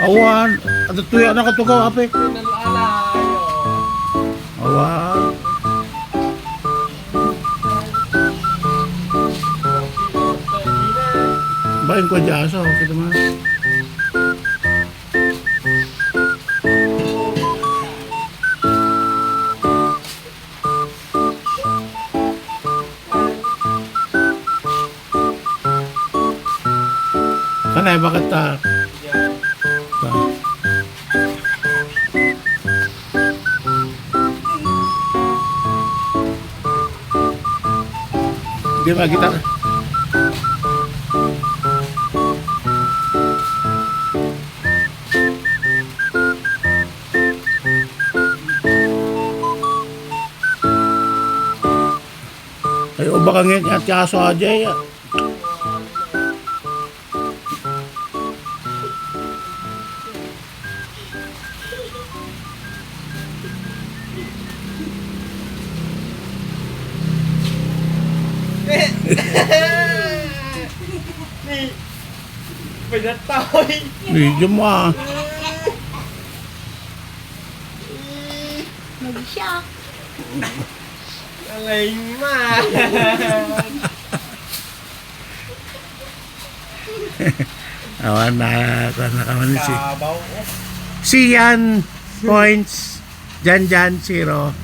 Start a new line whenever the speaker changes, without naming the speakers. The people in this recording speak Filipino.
Awan. At tuyo na katugaw, ape.
Nalalayo.
Awan. Bayin ko dyan aso. Kita mo. Kanay, bakit ta? Di ba kita? Ay, o baka ngayon at kaso aja ya.
Ni pinatay.
Medyo mo ah.
Mag-shock.
Alay ma.
Awan na kaman si.
Kabaw.
Sian points. Jan 0.